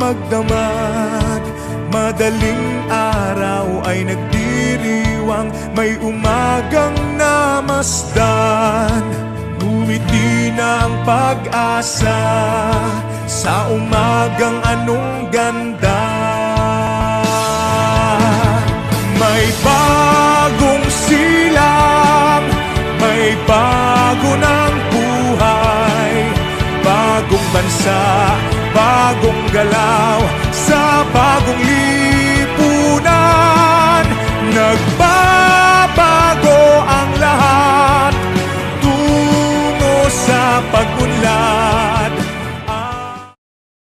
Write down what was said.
magdamag. Madaling araw ay nagdiriwang, may umagang namasdan. Ngumiti na ang pag-asa sa umagang anong ganda. May bagong silang, may bago ng buhay, bagong bansa, bagong galaw sa bagong liwanag.